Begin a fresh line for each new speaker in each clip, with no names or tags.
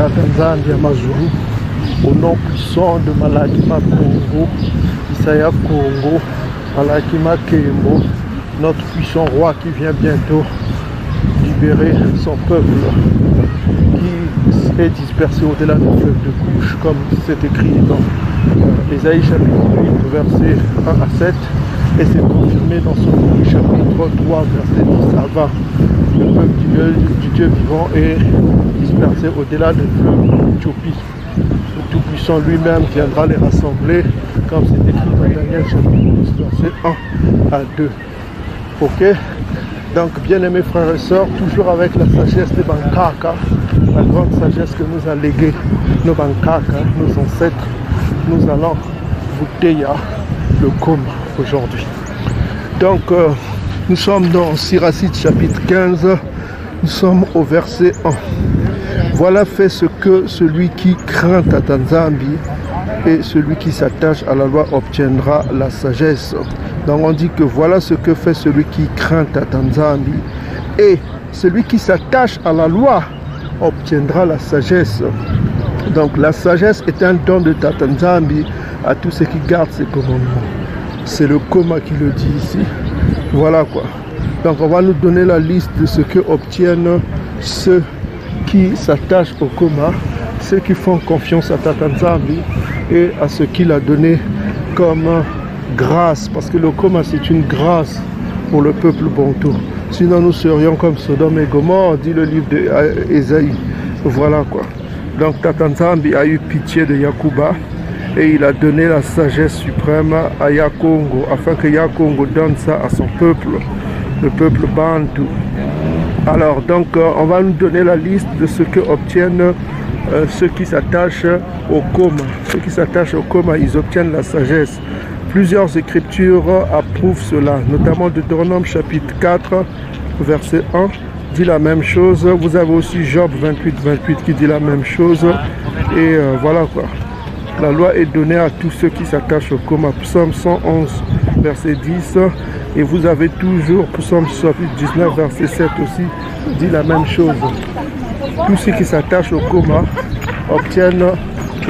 Tatanzambi à Mazuru, au nom puissant de Malakima Congo, Isaya Congo, Malakima Kembo, notre puissant roi qui vient bientôt libérer son peuple, qui est dispersé au-delà du fleuve de couche, comme c'est écrit dans Ésaïe chapitre 8, versets 1 à 7, et c'est confirmé dans son livre chapitre 3, verset 10 à 20. Le peuple du Dieu vivant est dispersé au-delà du fleuve d'Éthiopie. Le Tout-Puissant lui-même viendra les rassembler, comme c'est écrit dans Daniel chapitre 10, verset 1 à 2. Ok? Donc, bien-aimés frères et sœurs, toujours avec la sagesse des Bankaka, la grande sagesse que nous a léguée nos Bankaka, nos ancêtres, nous allons vous tailler le Koma aujourd'hui. Donc, nous sommes dans Siracide chapitre 15, nous sommes au verset 1. Voilà fait ce que celui qui craint Tatanzambi et celui qui s'attache à la loi obtiendra la sagesse. Donc on dit que voilà ce que fait celui qui craint Tatanzambi et celui qui s'attache à la loi obtiendra la sagesse. Donc la sagesse est un don de Tatanzambi à tous ceux qui gardent ses commandements. C'est le Koma qui le dit ici. Voilà quoi. Donc on va nous donner la liste de ce que obtiennent ceux qui s'attachent au Koma, ceux qui font confiance à Tatanzambi et à ce qu'il a donné comme grâce, parce que le Koma c'est une grâce pour le peuple bantou. Sinon nous serions comme Sodome et Gomorrhe, dit le livre d'Ésaïe. Voilà quoi. Donc Tatanzambi a eu pitié de Yakuba et il a donné la sagesse suprême à Yakongo afin que Yakongo donne ça à son peuple, le peuple bantou. Alors donc on va nous donner la liste de ce que obtiennent ceux qui s'attachent au Koma. Ceux qui s'attachent au Koma, ils obtiennent la sagesse. Plusieurs écritures approuvent cela, notamment Deutéronome chapitre 4, verset 1, dit la même chose. Vous avez aussi Job 28, 28 qui dit la même chose. Et voilà quoi. La loi est donnée à tous ceux qui s'attachent au Koma. Psaume 111, verset 10. Et vous avez toujours Psaume chapitre 19, verset 7 aussi, dit la même chose. Tous ceux qui s'attachent au Koma obtiennent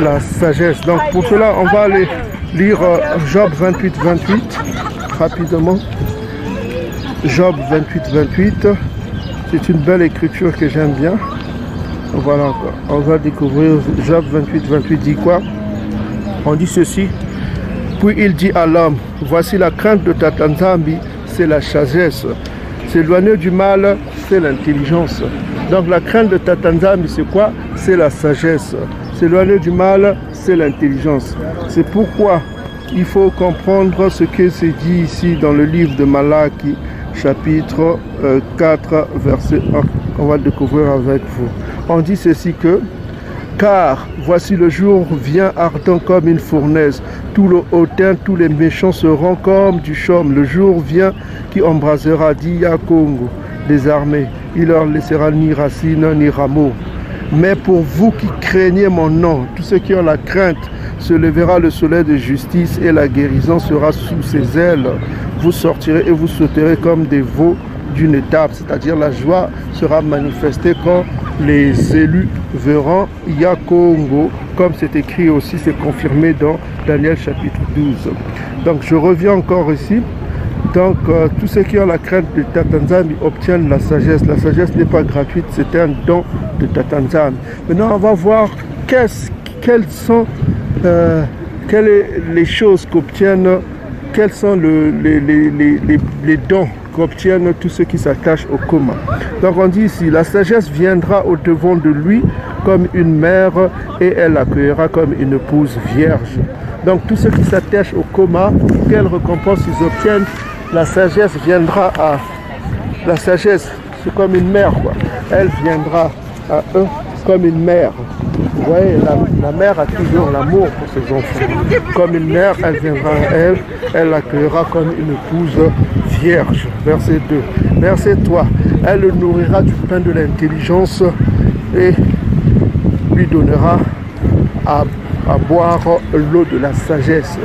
la sagesse. Donc pour cela, on va aller lire Job 28, 28 rapidement. Job 28, 28. C'est une belle écriture que j'aime bien. Voilà quoi. On va découvrir Job 28, 28 dit quoi? On dit ceci. Puis il dit à l'homme, voici la crainte de Tatanzambi, c'est la sagesse. S'éloigner du mal, c'est l'intelligence. Donc la crainte de Tatanzambi, c'est quoi? C'est la sagesse. S'éloigner du mal, c'est l'intelligence. C'est pourquoi il faut comprendre ce que c'est dit ici dans le livre de Malaki, chapitre 4, verset 1. On va le découvrir avec vous. On dit ceci que, car voici le jour vient ardent comme une fournaise. Tout le hautain, tous les méchants seront comme du chaume. Le jour vient qui embrasera, dit Yakongo, des armées. Il leur laissera ni racine ni rameau. Mais pour vous qui craignez mon nom, tous ceux qui ont la crainte, se lèvera le soleil de justice et la guérison sera sous ses ailes. Vous sortirez et vous sauterez comme des veaux d'une étape, c'est-à-dire la joie sera manifestée quand les élus verront Yakongo, comme c'est écrit aussi, c'est confirmé dans Daniel chapitre 12. Donc je reviens encore ici. Donc tous ceux qui ont la crainte de Tatanzambi obtiennent la sagesse. La sagesse n'est pas gratuite, c'est un don de Tatanzambi. Maintenant on va voir quelles sont les choses qu'obtiennent, quels sont les dons qu'obtiennent tous ceux qui s'attachent au Koma. Donc on dit ici, la sagesse viendra au devant de lui comme une mère et elle l'accueillera comme une épouse vierge. Donc tous ceux qui s'attachent au Koma, quelle récompense ils obtiennent? La sagesse viendra à... La sagesse, c'est comme une mère quoi. Elle viendra à eux comme une mère. Vous voyez, la mère a toujours l'amour pour ses enfants. Comme une mère, elle viendra à elle, elle l'accueillera comme une épouse vierge. Verset 2. Verset 3. Elle le nourrira du pain de l'intelligence et lui donnera à boire l'eau de la sagesse.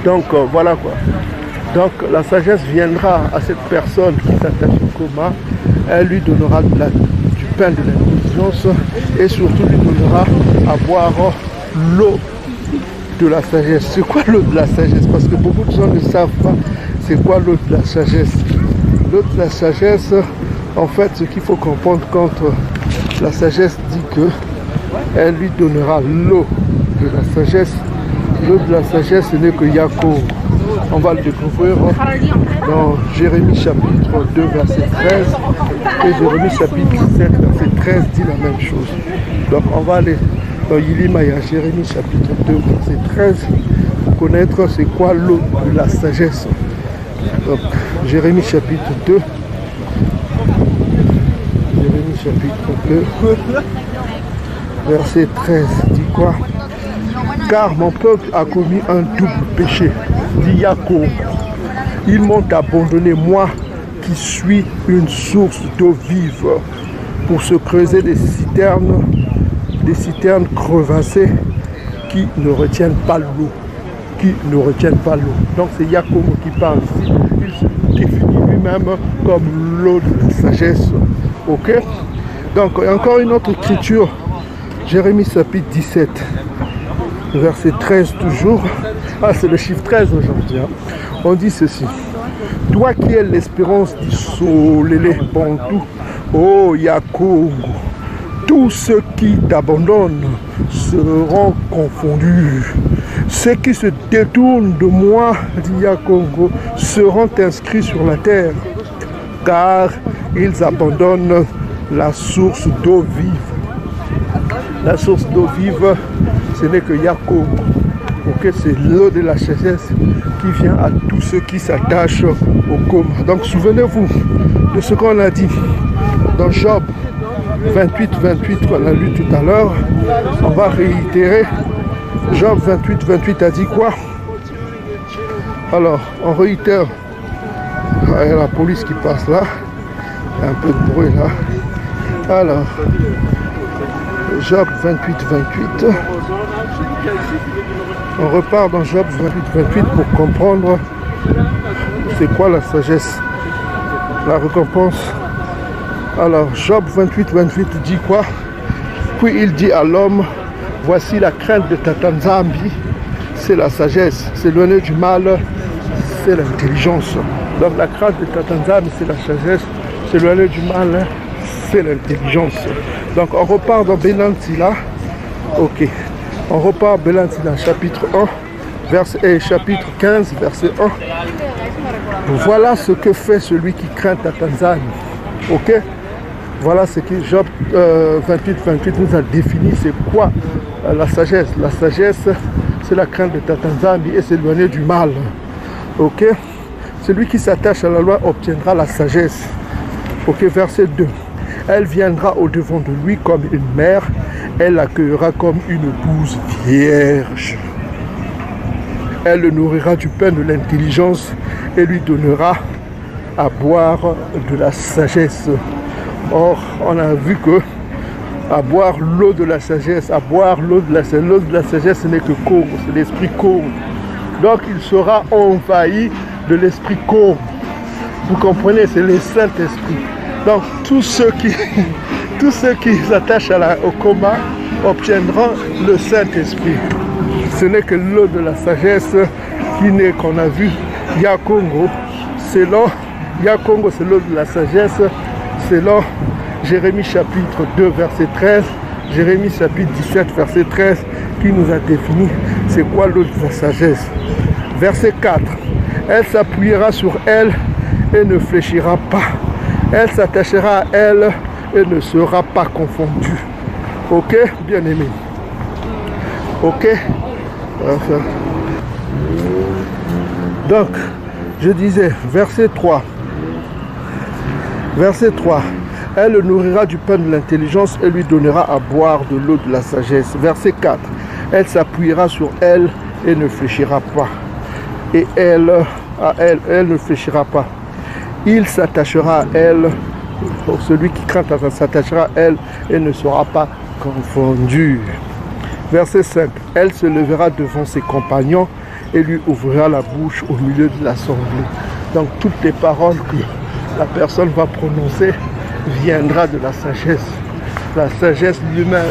Donc voilà quoi. Donc la sagesse viendra à cette personne qui s'attache au Koma, elle lui donnera du pain de l'intelligence et surtout lui donnera à boire l'eau de la sagesse. C'est quoi l'eau de la sagesse? Parce que beaucoup de gens ne savent pas c'est quoi l'eau de la sagesse. L'eau de la sagesse, en fait, ce qu'il faut comprendre quand la sagesse dit que elle lui donnera l'eau de la sagesse. L'eau de la sagesse, ce n'est que Yaakov. On va le découvrir dans Jérémie chapitre 2, verset 13. Et Jérémie chapitre 7, verset 13 dit la même chose. Donc on va aller dans Yilimaya, Jérémie chapitre 2, verset 13, pour connaître c'est quoi l'eau de la sagesse. Donc Jérémie chapitre 2. Jérémie chapitre 2, verset 13 dit quoi? Car mon peuple a commis un double péché, dit Yaakov. Ils m'ont abandonné, moi qui suis une source d'eau vive, pour se creuser des citernes crevassées qui ne retiennent pas l'eau. Qui ne retiennent pas l'eau. Donc c'est Yaakov qui parle ici. Il se définit lui-même comme l'eau de la sagesse. Ok? Donc il y a encore une autre écriture. Jérémie chapitre 17. Verset 13 toujours. Ah, c'est le chiffre 13 aujourd'hui. Hein. On dit ceci. Toi qui es l'espérance du soleil Bantou, ô Yaakov, tous ceux qui t'abandonnent seront confondus. Ceux qui se détournent de moi, dit Yaakov, seront inscrits sur la terre, car ils abandonnent la source d'eau vive. La source d'eau vive, ce n'est que Yaakov. Okay, c'est l'eau de la sagesse qui vient à tous ceux qui s'attachent au coma. Donc souvenez-vous de ce qu'on a dit dans Job 28 qu'on a lu tout à l'heure. On va réitérer. Job 28 a dit quoi? Alors, on réitère. Il y a la police qui passe là. Il y a un peu de bruit là. Alors, Job 28. On repart dans Job 28 pour comprendre c'est quoi la sagesse, la récompense. Alors, Job 28 dit quoi? Puis il dit à l'homme, voici la crainte de ta Tanzambi, c'est la sagesse, s'éloigner du mal, c'est l'intelligence. Donc la crainte de ta Tanzambi, c'est la sagesse, s'éloigner du mal, c'est l'intelligence. Donc on repart dans Benantila. Ok. On repart Benantila, chapitre 1, chapitre 15, verset 1. Voilà ce que fait celui qui craint ta Tanzanie. Ok. Voilà ce que Job 28 nous a défini. C'est quoi la sagesse? La sagesse, c'est la crainte de ta Tanzanie et s'éloigner du mal. Ok. Celui qui s'attache à la loi obtiendra la sagesse. Ok. Verset 2. Elle viendra au-devant de lui comme une mère. Elle l'accueillera comme une épouse vierge. Elle le nourrira du pain de l'intelligence et lui donnera à boire de la sagesse. Or, on a vu que à boire l'eau de la sagesse, l'eau de la sagesse, ce n'est que corps, c'est l'esprit corps. Donc, il sera envahi de l'esprit corps. Vous comprenez, c'est le Saint-Esprit. Donc, tous ceux qui s'attachent au coma obtiendront le Saint-Esprit. Ce n'est que l'eau de la sagesse qu'on a vu. Yakongo, selon Yakongo, c'est l'eau de la sagesse. Selon Jérémie chapitre 2, verset 13, Jérémie chapitre 17, verset 13, qui nous a défini c'est quoi l'eau de la sagesse. Verset 4, elle s'appuiera sur elle et ne fléchira pas. Elle s'attachera à elle et ne sera pas confondue. Ok, bien aimé. Ok. Donc, je disais, verset 3. Verset 3. Elle le nourrira du pain de l'intelligence et lui donnera à boire de l'eau de la sagesse. Verset 4. Elle s'appuiera sur elle et ne fléchira pas. Et elle ne fléchira pas. Il s'attachera à elle, pour celui qui craint s'attachera à elle et ne sera pas confondu. Verset 5. Elle se lèvera devant ses compagnons et lui ouvrira la bouche au milieu de l'assemblée. Donc toutes les paroles que la personne va prononcer viendra de la sagesse. La sagesse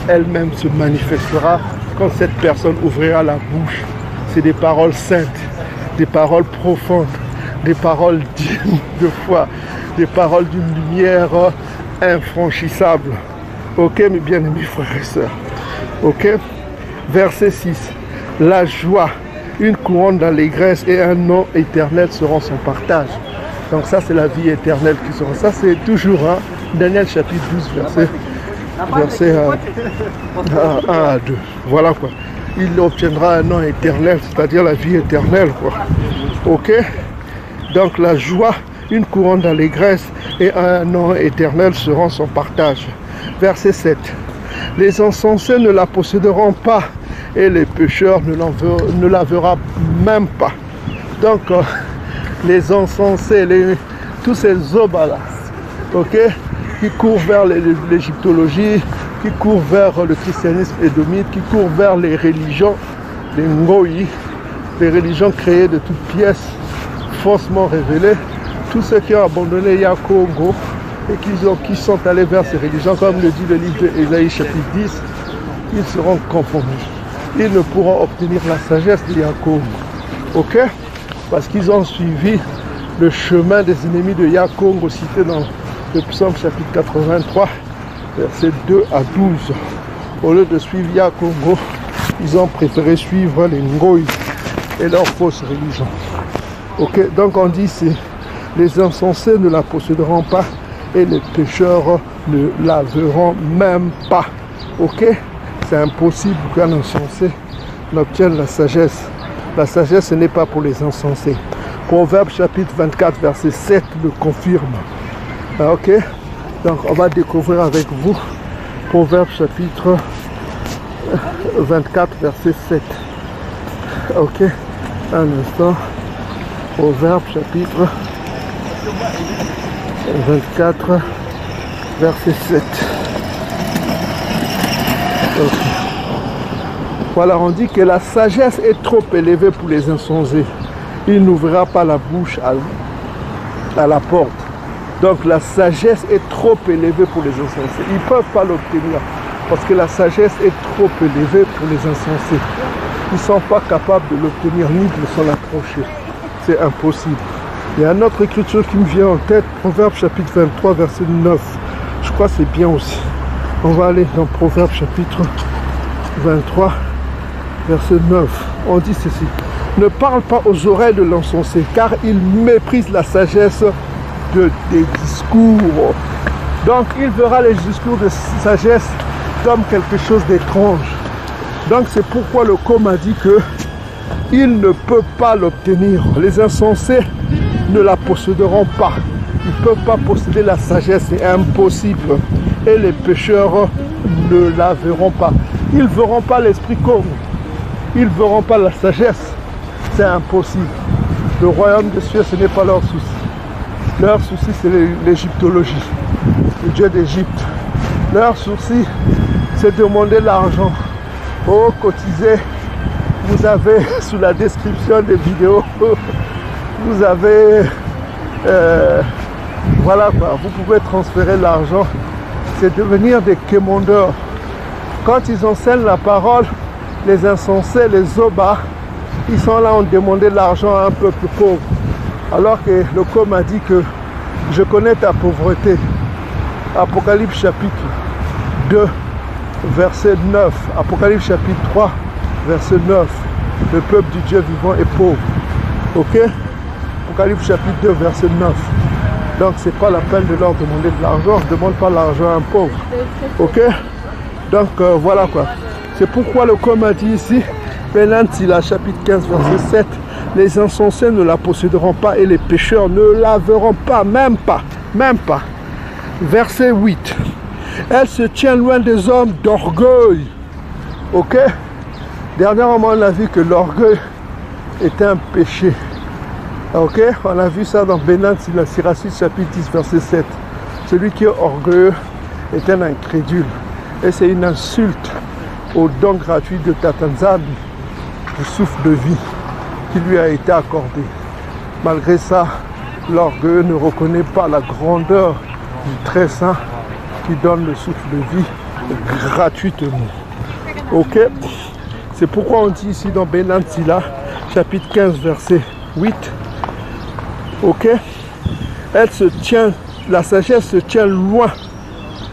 elle-même se manifestera quand cette personne ouvrira la bouche. C'est des paroles saintes, des paroles profondes, des paroles dignes de foi, des paroles d'une lumière infranchissable. Ok, mes bien-aimés frères et sœurs. Ok. Verset 6. La joie, une couronne d'allégresse et un nom éternel seront son partage. Donc ça, c'est la vie éternelle qui sera. Ça, c'est toujours Daniel chapitre 12, verset 1 à 2. Voilà quoi. Il obtiendra un nom éternel, c'est-à-dire la vie éternelle, quoi. Ok. Donc la joie, une couronne d'allégresse et un nom éternel seront son partage. Verset 7. Les insensés ne la posséderont pas et les pécheurs ne la verront même pas. Donc les insensés, tous ces obas-là, ok, qui courent vers l'égyptologie, qui courent vers le christianisme édomite, qui courent vers les religions, les ngoïs, les religions créées de toutes pièces, faussement révélées, tous ceux qui ont abandonné Yakongo et qui sont allés vers ces religions, comme le dit le livre d'Ésaïe chapitre 10, ils seront confondus. Ils ne pourront obtenir la sagesse de Yakongo. Ok? Parce qu'ils ont suivi le chemin des ennemis de Yakongo cité dans le psaume chapitre 83, versets 2 à 12. Au lieu de suivre Yakongo, ils ont préféré suivre les Ngoïs et leurs fausses religions. Ok, donc on dit les insensés ne la posséderont pas et les pécheurs ne la verront même pas. Ok, c'est impossible qu'un insensé n'obtienne la sagesse. La sagesse, ce n'est pas pour les insensés. Proverbe chapitre 24, verset 7 le confirme. Ok, donc on va découvrir avec vous Proverbe chapitre 24, verset 7. Ok, un instant. Proverbe chapitre 24, verset 7. Okay. Voilà, on dit que la sagesse est trop élevée pour les insensés. Il n'ouvrira pas la bouche à la porte. Donc la sagesse est trop élevée pour les insensés. Ils ne peuvent pas l'obtenir parce que la sagesse est trop élevée pour les insensés. Ils ne sont pas capables de l'obtenir ni de s'en approcher. C'est impossible. Il y a une autre écriture qui me vient en tête, Proverbe chapitre 23, verset 9. Je crois que c'est bien aussi. On va aller dans Proverbe chapitre 23, verset 9. On dit ceci. Ne parle pas aux oreilles de l'insensé, car il méprise la sagesse des discours. Donc il verra les discours de sagesse comme quelque chose d'étrange. Donc c'est pourquoi le com a dit que il ne peut pas l'obtenir. Les insensés ne la posséderont pas. Ils ne peuvent pas posséder la sagesse, c'est impossible. Et les pécheurs ne la verront pas. Ils ne verront pas l'esprit comme. Ils ne verront pas la sagesse. C'est impossible. Le royaume des cieux, ce n'est pas leur souci. Leur souci, c'est l'égyptologie, le Dieu d'Égypte. Leur souci, c'est de demander l'argent. Oh, cotisez. Vous avez, sous la description des vidéos, vous avez, voilà quoi, vous pouvez transférer l'argent. C'est devenir des quémandeurs. Quand ils enseignent la parole, les insensés, les obas, ils sont là, on demandait l'argent à un peuple pauvre. Alors que le com a dit que je connais ta pauvreté. Apocalypse chapitre 2, verset 9. Apocalypse chapitre 3, verset 9. Le peuple du Dieu vivant est pauvre. Ok? Apocalypse chapitre 2, verset 9. Donc c'est pas la peine de leur demander de l'argent. Je ne demande pas l'argent à un pauvre. Ok? Donc voilà quoi. C'est pourquoi le com a dit ici, Pénantila chapitre 15, verset 7. Les insensés ne la posséderont pas et les pécheurs ne la verront pas, même pas, même pas. Verset 8. Elle se tient loin des hommes d'orgueil. Ok? Dernièrement, on a vu que l'orgueil était un péché. Ok? On a vu ça dans Bénin, Siracide chapitre 10, verset 7. Celui qui est orgueilleux est un incrédule. Et c'est une insulte au don gratuit de Tatanzan, du souffle de vie qui lui a été accordé. Malgré ça, l'orgueil ne reconnaît pas la grandeur du très saint qui donne le souffle de vie gratuitement. Ok? C'est pourquoi on dit ici dans Benan Sila, chapitre 15, verset 8. Ok? Elle se tient, la sagesse se tient loin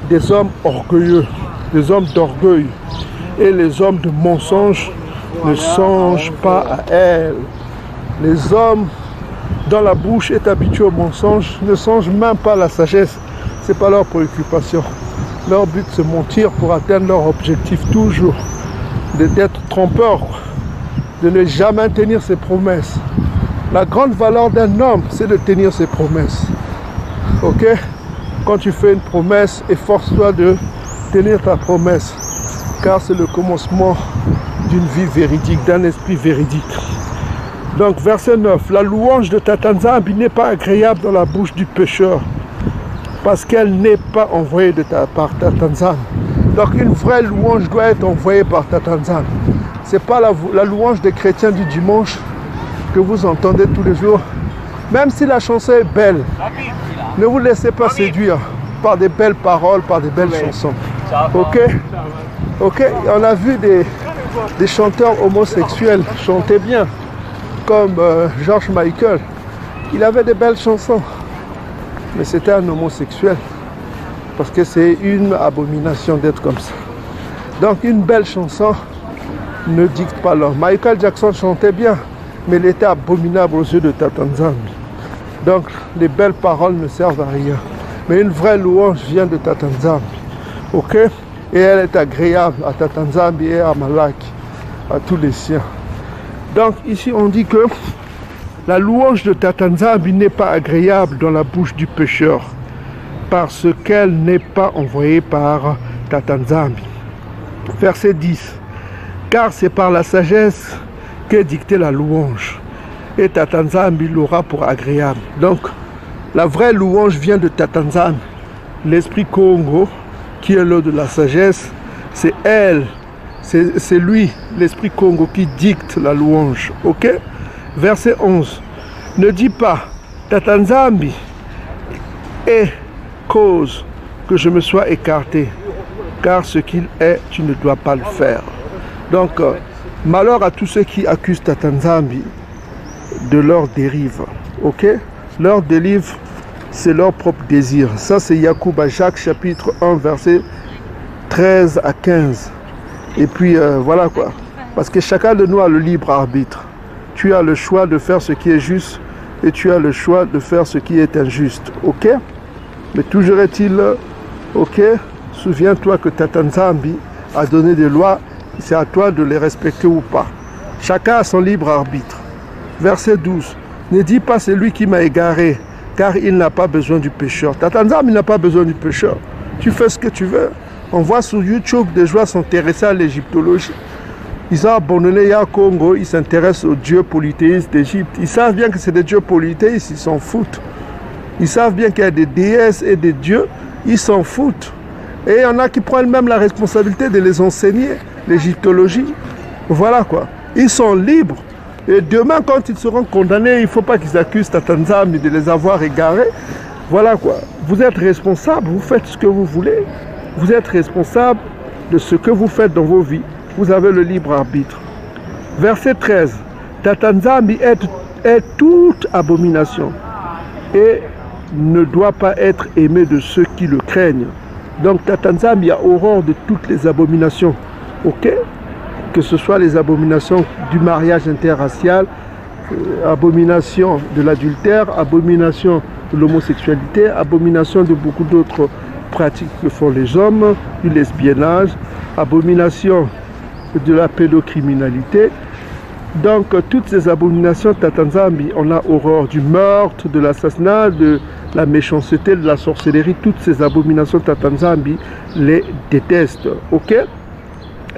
des hommes orgueilleux, des hommes d'orgueil. Et les hommes de mensonge ne songent pas à elle. Les hommes dont la bouche est habituée au mensonge ne songent même pas à la sagesse. Ce n'est pas leur préoccupation. Leur but, c'est mentir pour atteindre leur objectif toujours. D'être trompeur, de ne jamais tenir ses promesses. La grande valeur d'un homme, c'est de tenir ses promesses. Ok? Quand tu fais une promesse, efforce-toi de tenir ta promesse. Car c'est le commencement d'une vie véridique, d'un esprit véridique. Donc, verset 9. La louange de Tatanzambi n'est pas agréable dans la bouche du pécheur, parce qu'elle n'est pas envoyée par Tatanzambi. Donc, une vraie louange doit être envoyée par Tatanzambi. Ce n'est pas la louange des chrétiens du dimanche que vous entendez tous les jours. Même si la chanson est belle, ne vous laissez pas séduire par des belles paroles, par des belles chansons. Ok? Ok? On a vu des chanteurs homosexuels chanter bien, comme George Michael. Il avait des belles chansons, mais c'était un homosexuel, parce que c'est une abomination d'être comme ça. Donc une belle chanson ne dicte pas l'homme. Michael Jackson chantait bien, mais il était abominable aux yeux de Tatanzambi. Donc les belles paroles ne servent à rien. Mais une vraie louange vient de Tatanzambi. Ok? Et elle est agréable à Tatanzambi et à Malaki, à tous les siens. Donc ici on dit que la louange de Tatanzambi n'est pas agréable dans la bouche du pécheur, parce qu'elle n'est pas envoyée par Tatanzambi. Verset 10. Car c'est par la sagesse qu'est dictée la louange, et Tatanzambi l'aura pour agréable. Donc la vraie louange vient de Tatanzambi. L'esprit Congo, qui est l'eau de la sagesse, c'est elle, c'est lui, l'esprit Congo, qui dicte la louange. Ok? Verset 11. Ne dis pas, Tatanzambi est cause que je me sois écarté, car ce qu'il est, tu ne dois pas le faire. Donc, malheur à tous ceux qui accusent Tatanzambi de leur dérive. Ok? Leur dérive, c'est leur propre désir. Ça, c'est Yacouba Jacques, chapitre 1, verset 13 à 15. Et puis, voilà quoi. Parce que chacun de nous a le libre arbitre. Tu as le choix de faire ce qui est juste et tu as le choix de faire ce qui est injuste. Ok? Mais toujours est-il, ok? Souviens-toi que Tatanzambi a donné des lois. C'est à toi de les respecter ou pas. Chacun a son libre arbitre. Verset 12. Ne dis pas c'est lui qui m'a égaré, car il n'a pas besoin du pécheur. Tatanzambi n'a pas besoin du pécheur. Tu fais ce que tu veux. On voit sur YouTube des gens s'intéresser à l'égyptologie. Ils ont abandonné le Congo, ils s'intéressent aux dieux polythéistes d'Égypte. Ils savent bien que c'est des dieux polythéistes, ils s'en foutent. Ils savent bien qu'il y a des déesses et des dieux, ils s'en foutent. Et il y en a qui prennent même la responsabilité de les enseigner, l'égyptologie. Voilà quoi. Ils sont libres. Et demain, quand ils seront condamnés, il ne faut pas qu'ils accusent Tatanzambi de les avoir égarés. Voilà quoi. Vous êtes responsable, vous faites ce que vous voulez. Vous êtes responsable de ce que vous faites dans vos vies. Vous avez le libre arbitre. Verset 13. Tatanzambi est toute abomination et ne doit pas être aimé de ceux qui le craignent. Donc Tatanzambi a horreur de toutes les abominations. Ok? Que ce soit les abominations du mariage interracial, abomination de l'adultère, abomination de l'homosexualité, abomination de beaucoup d'autres pratiques que font les hommes, du lesbiennage, abomination de la pédocriminalité. Donc toutes ces abominations, Tatanzambi, on a horreur du meurtre, de l'assassinat, de la méchanceté, de la sorcellerie. Toutes ces abominations, Tatanzambi les déteste. Ok?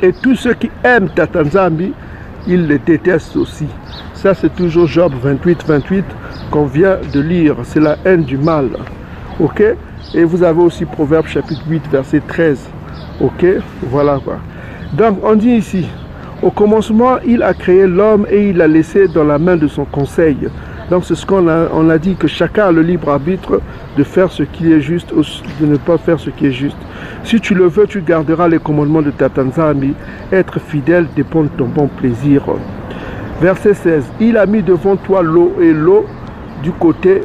Et tous ceux qui aiment Tatanzambi, ils les détestent aussi. Ça, c'est toujours Job 28, 28 qu'on vient de lire. C'est la haine du mal. Ok? Et vous avez aussi Proverbe chapitre 8, verset 13. Ok? Voilà quoi. Donc, on dit ici, au commencement, il a créé l'homme et il l'a laissé dans la main de son conseil. Donc c'est ce on a dit, que chacun a le libre arbitre de faire ce qui est juste ou de ne pas faire ce qui est juste. Si tu le veux, tu garderas les commandements de ta Nzambi. Être fidèle dépend de ton bon plaisir. Verset 16. Il a mis devant toi l'eau et l'eau du côté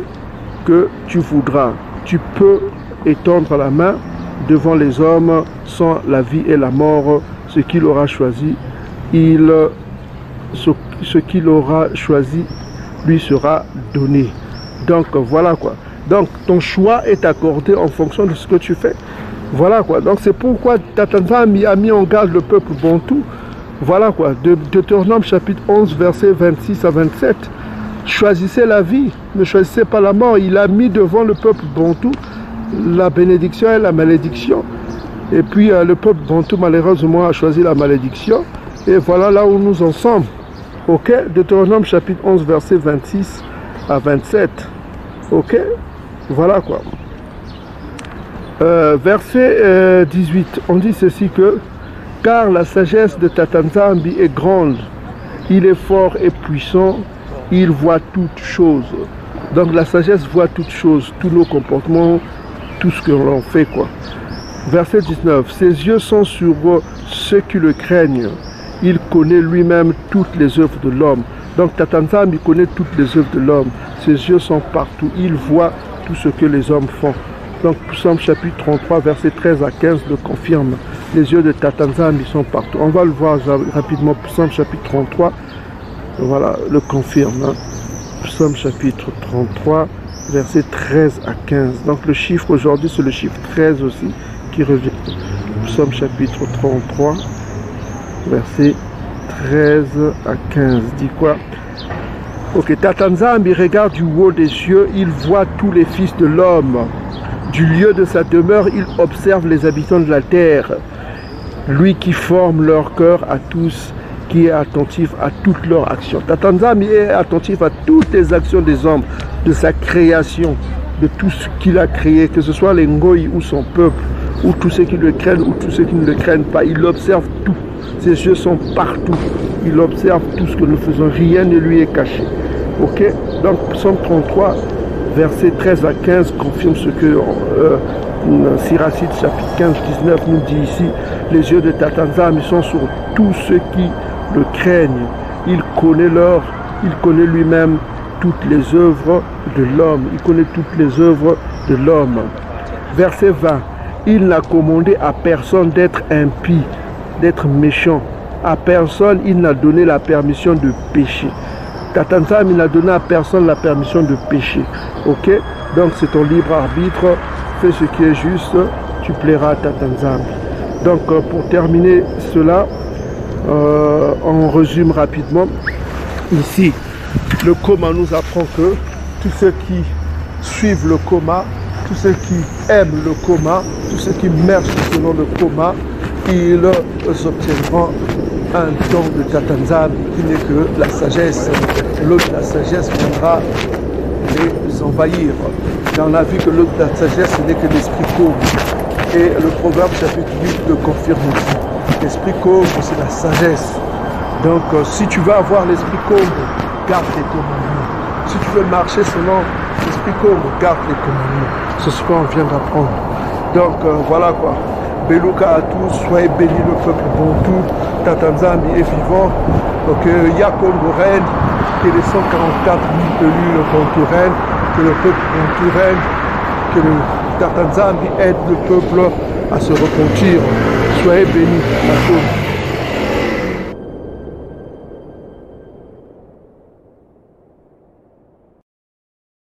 que tu voudras. Tu peux étendre la main devant les hommes sans la vie et la mort. Ce qu'il aura choisi, ce qu'il aura choisi lui sera donné. Donc voilà quoi. Donc ton choix est accordé en fonction de ce que tu fais. Voilà quoi. Donc c'est pourquoi Tatanzambi a mis en garde le peuple bantou. Voilà quoi. Deutéronome chapitre 11 versets 26 à 27. Choisissez la vie, ne choisissez pas la mort. Il a mis devant le peuple bantou la bénédiction et la malédiction. Et puis le peuple bantou malheureusement a choisi la malédiction. Et voilà là où nous en sommes. Ok, Deutéronome chapitre 11 verset 26 à 27. Ok, voilà quoi. Verset 18, on dit ceci que car la sagesse de Tatanzambi est grande, il est fort et puissant, il voit toutes choses. Donc la sagesse voit toutes choses, tous nos comportements, tout ce que l'on fait quoi. Verset 19, ses yeux sont sur ceux qui le craignent. Il connaît lui-même toutes les œuvres de l'homme. Donc Tatanzambi connaît toutes les œuvres de l'homme. Ses yeux sont partout. Il voit tout ce que les hommes font. Donc Psaume chapitre 33, verset 13 à 15 le confirme. Les yeux de Tatanzambi sont partout. On va le voir rapidement. Psaume chapitre 33, voilà, le confirme. Hein. Psaume chapitre 33, verset 13 à 15. Donc le chiffre aujourd'hui, c'est le chiffre 13 aussi qui revient. Psaume chapitre 33, verset 13 à 15. Dit quoi? Ok, Tatanzambi regarde du haut des cieux, il voit tous les fils de l'homme. Du lieu de sa demeure, il observe les habitants de la terre. Lui qui forme leur cœur à tous, qui est attentif à toutes leurs actions. Tatanzambi est attentif à toutes les actions des hommes, de sa création, de tout ce qu'il a créé, que ce soit les Ngoï ou son peuple, ou tous ceux qui le craignent ou tous ceux qui ne le craignent pas. Il observe tout. Ses yeux sont partout. Il observe tout ce que nous faisons. Rien ne lui est caché. Ok? Donc, Psaume 33, versets 13 à 15 confirme ce que Siracide chapitre 15, 19 nous dit ici. Les yeux de Tatanzambi sont sur tous ceux qui le craignent. Il connaît lui-même toutes les œuvres de l'homme. Il connaît toutes les œuvres de l'homme. Verset 20. Il n'a commandé à personne d'être impie, d'être méchant. À personne, il n'a donné la permission de pécher. Tatanzambi n'a donné à personne la permission de pécher. Ok? Donc c'est ton libre arbitre. Fais ce qui est juste, tu plairas à Tatanzambi. Donc pour terminer cela, on résume rapidement. Ici, le coma nous apprend que tous ceux qui suivent le coma, tous ceux qui aiment le coma, tous ceux qui marchent selon le coma, ils obtiendront un don de Tatanzambi qui n'est que la sagesse. L'eau de la sagesse viendra les envahir. Et on a vu que l'eau de la sagesse, ce n'est que l'esprit pauvre. Et le Proverbe chapitre 8 le confirme aussi. L'esprit pauvre, c'est la sagesse. Donc si tu veux avoir l'esprit pauvre, garde les commandements. Si tu veux marcher selon l'esprit pauvre, garde les commandements. C'est ce qu'on vient d'apprendre. Donc voilà quoi. Beluka à tous, soyez bénis le peuple bantou. Tatanzambi est vivant. Donc Yakongo règne, que les 144 000 élus le bantou règne, que le peuple bantou règne, que le Tatanzambi aide le peuple à se repentir. Soyez bénis à tous.